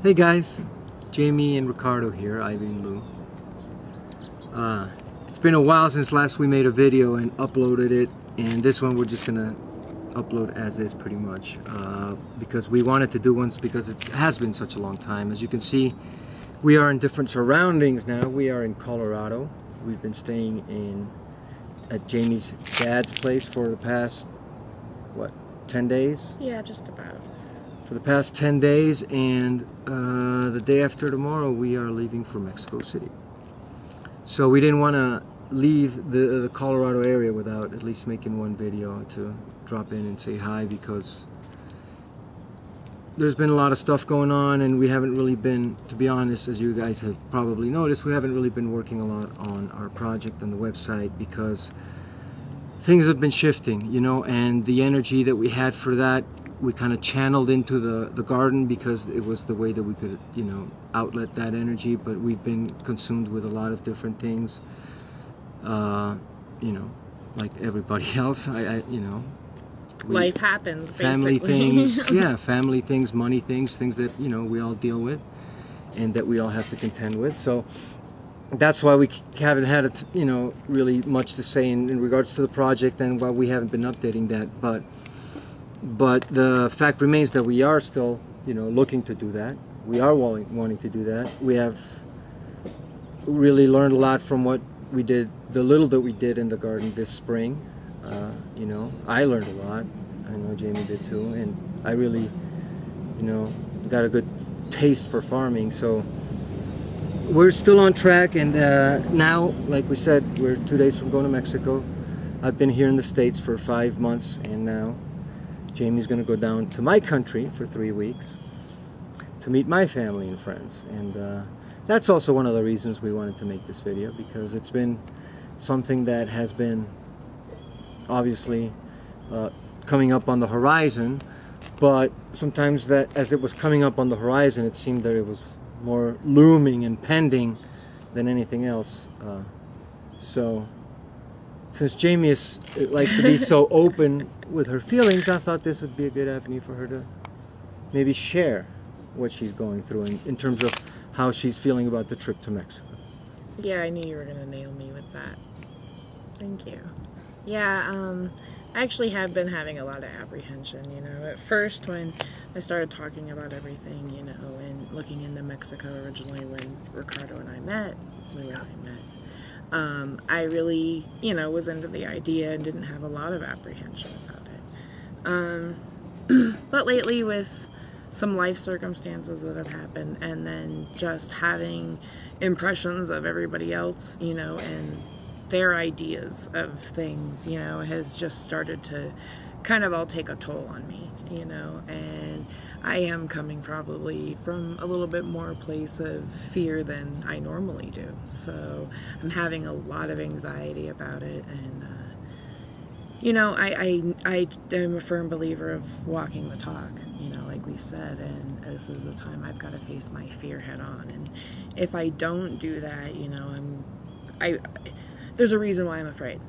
Hey guys, Jamie and Ricardo here, Ivee and Lou. It's been a while since last we made a video and uploaded it, and this one we're just gonna upload as is pretty much, because we wanted to do ones because it has been such a long time. As you can see, we are in different surroundings now. We are in Colorado. We've been staying at Jamie's dad's place for the past, what, 10 days? Yeah, just about. For the past 10 days, and the day after tomorrow we are leaving for Mexico City. So we didn't want to leave the Colorado area without at least making one video to drop in and say hi, because there's been a lot of stuff going on and we haven't really been, to be honest, as you guys have probably noticed, we haven't really been working a lot on our project on the website because things have been shifting, you know, and the energy that we had for that we kind of channeled into the garden because it was the way that we could, you know, outlet that energy. But we've been consumed with a lot of different things, you know, like everybody else. You know, Life happens, family basically. things, yeah, family things, money things that, you know, we all deal with and that we all have to contend with. So that's why we haven't had, you know, really much to say in regards to the project, and why we haven't been updating that. But the fact remains that we are still, you know, looking to do that. We are wanting to do that. We have really learned a lot from what we did, the little that we did in the garden this spring. You know, I learned a lot. I know Jamie did too, and I really, you know, got a good taste for farming. So we're still on track, and now, like we said, we're 2 days from going to Mexico. I've been here in the States for 5 months, and now Jamie's going to go down to my country for 3 weeks to meet my family and friends. And that's also one of the reasons we wanted to make this video, because it's been something that has been obviously coming up on the horizon, but sometimes that as it was coming up on the horizon, it seemed that it was more looming and pending than anything else. So since Jamie likes to be so open with her feelings, I thought this would be a good avenue for her to maybe share what she's going through in terms of how she's feeling about the trip to Mexico. Yeah, I knew you were going to nail me with that. Thank you. Yeah, I actually have been having a lot of apprehension, you know. At first, when I started talking about everything, you know, and looking into Mexico originally when Ricardo and I met, I really, you know, was into the idea and didn't have a lot of apprehension about it. But lately, with some life circumstances that have happened, and then just having impressions of everybody else, you know, and their ideas of things, you know, has just started to kind of all take a toll on me, you know. And I am coming probably from a little bit more place of fear than I normally do. So I'm having a lot of anxiety about it. And, you know, I am a firm believer of walking the talk, you know, like we've said. And this is a time I've got to face my fear head on. And if I don't do that, you know, there's a reason why I'm afraid.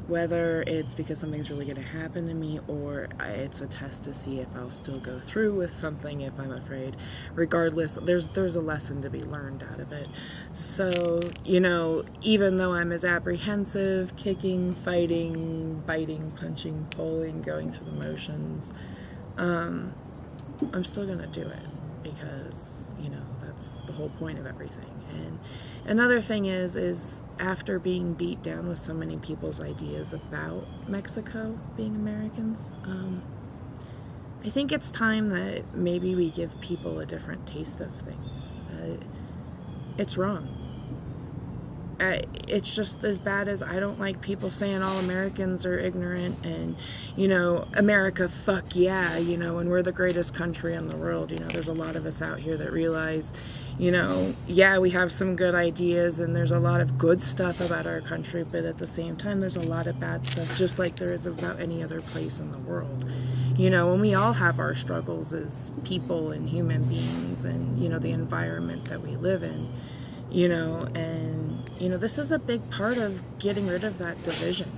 Whether it's because something's really going to happen to me, or it's a test to see if I'll still go through with something if I'm afraid. Regardless, there's a lesson to be learned out of it. So, you know, even though I'm as apprehensive, kicking, fighting, biting, punching, pulling, going through the motions, I'm still going to do it, because, you know, that's the whole point of everything. And another thing is after being beat down with so many people's ideas about Mexico being Americans, I think it's time that maybe we give people a different taste of things. It's wrong. It's just as bad as I don't like people saying all Americans are ignorant and, you know, America, fuck yeah, you know, and we're the greatest country in the world. You know, there's a lot of us out here that realize, you know, yeah, we have some good ideas and there's a lot of good stuff about our country, but at the same time, there's a lot of bad stuff, just like there is about any other place in the world. You know, and we all have our struggles as people and human beings, and, you know, the environment that we live in, you know, and, you know, this is a big part of getting rid of that division.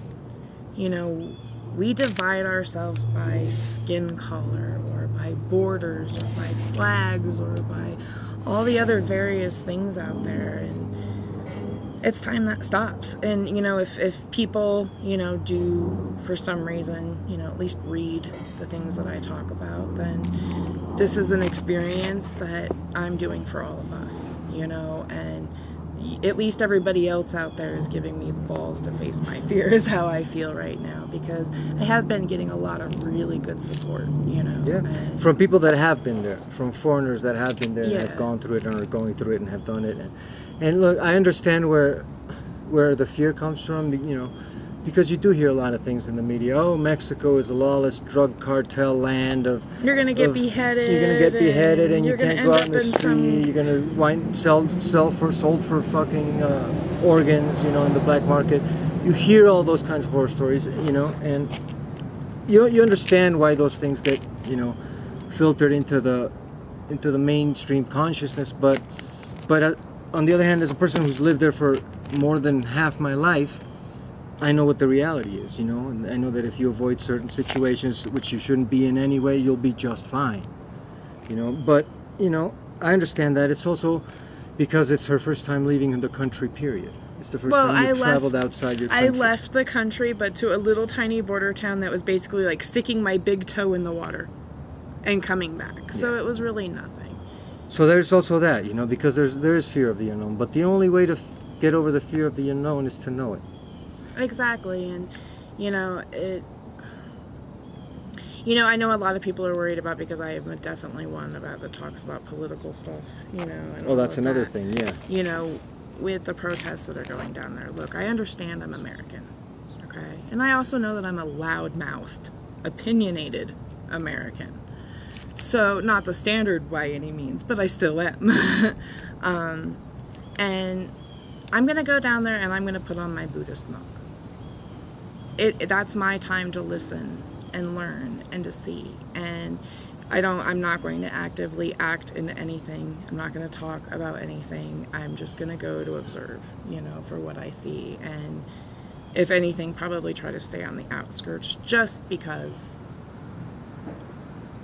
You know, we divide ourselves by skin color or by borders or by flags or by all the other various things out there. And it's time that stops. And, you know, if people, you know, do for some reason, you know, at least read the things that I talk about, then this is an experience that I'm doing for all of us, you know, and at least everybody else out there is giving me the balls to face my fear is how I feel right now, because I have been getting a lot of really good support, you know. Yeah, and from people that have been there, from foreigners that have been there and Yeah. have gone through it and are going through it and have done it. And look, I understand where the fear comes from, you know, because you do hear a lot of things in the media. Oh, Mexico is a lawless drug cartel land of... You're going to get beheaded. You're going to get beheaded and you you're gonna can't go end out in up the street. some- You're going to sold for fucking organs, you know, in the black market. You hear all those kinds of horror stories, you know, and you understand why those things get, you know, filtered into the mainstream consciousness. But on the other hand, as a person who's lived there for more than half my life, I know what the reality is, you know, and I know that if you avoid certain situations, which you shouldn't be in anyway, you'll be just fine, you know. But, you know, I understand that. It's also because it's her first time leaving the country, period. It's the first time you've traveled outside your country. I left the country, but to a little tiny border town that was basically like sticking my big toe in the water and coming back. So it was really nothing. So there's also that, you know, because there is fear of the unknown. But the only way to get over the fear of the unknown is to know it. Exactly. And, you know, I know a lot of people are worried about, because I am definitely one about that talks about political stuff, you know. And Oh, that's another thing, yeah. You know, with the protests that are going down there. Look, I understand I'm American, okay? And I also know that I'm a loud-mouthed, opinionated American. So, not the standard by any means, but I still am. And I'm going to go down there and I'm going to put on my Buddhist monk. That's my time to listen and learn and to see. And I'm not going to actively act into anything. I'm not going to talk about anything. I'm just going to go to observe, you know, for what I see. And if anything, probably try to stay on the outskirts, just because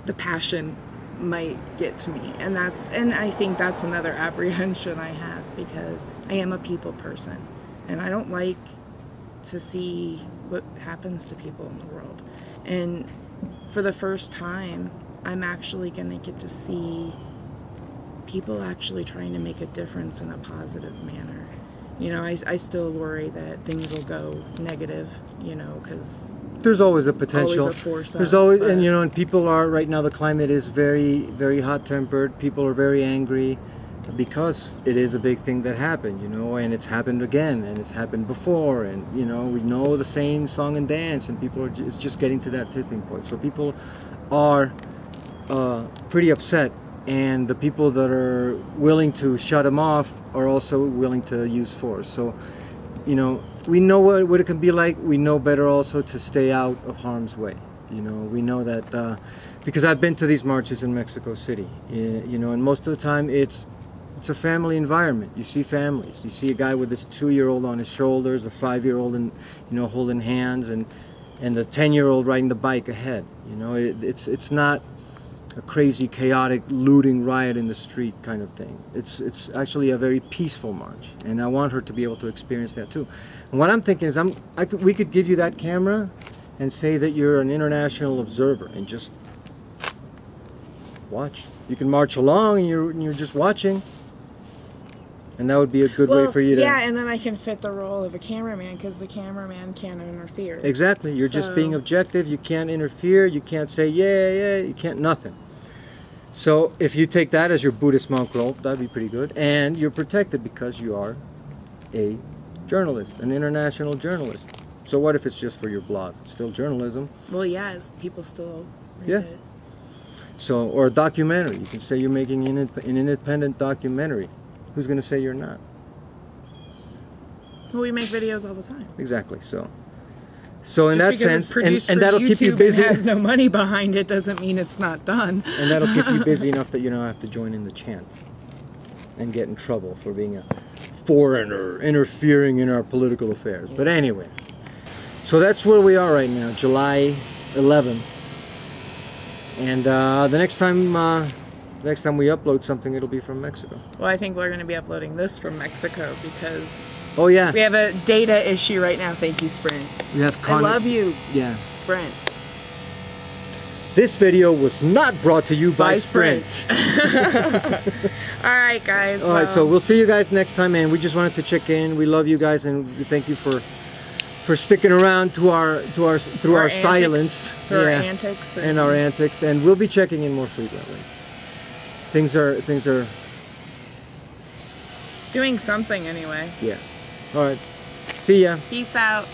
the passion might get to me. And I think that's another apprehension I have, because I am a people person and I don't like to see what happens to people in the world. And for the first time, I'm actually going to get to see people actually trying to make a difference in a positive manner. You know, I still worry that things will go negative, you know, because there's always a potential. Always a force there's up, always, but... and you know, and people are right now. The climate is very, very hot-tempered. People are very angry because it is a big thing that happened, you know, and it's happened again, and it's happened before, and you know, we know the same song and dance, and people are. It's just getting to that tipping point. So people are pretty upset, and the people that are willing to shut them off are also willing to use force. So, you know, we know what it can be like. We know better also to stay out of harm's way. You know, we know that because I've been to these marches in Mexico City, you know, and most of the time it's a family environment. You see families. You see a guy with his 2-year-old on his shoulders, a 5-year-old, and you know, holding hands, and the 10-year-old riding the bike ahead. You know, it's not a crazy, chaotic, looting riot in the street kind of thing. It's actually a very peaceful march, and I want her to be able to experience that too. And what I'm thinking is, we could give you that camera and say that you're an international observer and just watch. You can march along and you're just watching, and that would be a good way for you to... Yeah, and then I can fit the role of a cameraman, because the cameraman can't interfere. Exactly. You're just being objective. You can't interfere. You can't say, yeah, you can't, nothing. So if you take that as your Buddhist monk role, that'd be pretty good. And you're protected because you are a journalist, an international journalist. So what if it's just for your blog? It's still journalism. Well, yes, people still read it. So, or a documentary. You can say you're making an independent documentary. Who's going to say you're not? Well, we make videos all the time. Exactly. So in that sense, and that'll keep you busy. And has no money behind it doesn't mean it's not done. And that'll keep you busy enough that you don't have to join in the chants and get in trouble for being a foreigner interfering in our political affairs. But anyway, so that's where we are right now, July 11th. And the next time we upload something, it'll be from Mexico. Well, I think we're going to be uploading this from Mexico because oh yeah, we have a data issue right now. Thank you, Sprint. We have I love you. Yeah. Sprint. This video was not brought to you by Sprint. All right, guys. All right, so we'll see you guys next time, and we just wanted to check in. We love you guys, and we thank you for sticking around through our silence, through our antics, and our antics, and we'll be checking in more frequently. Things are doing something anyway. Yeah. All right. See ya. Peace out.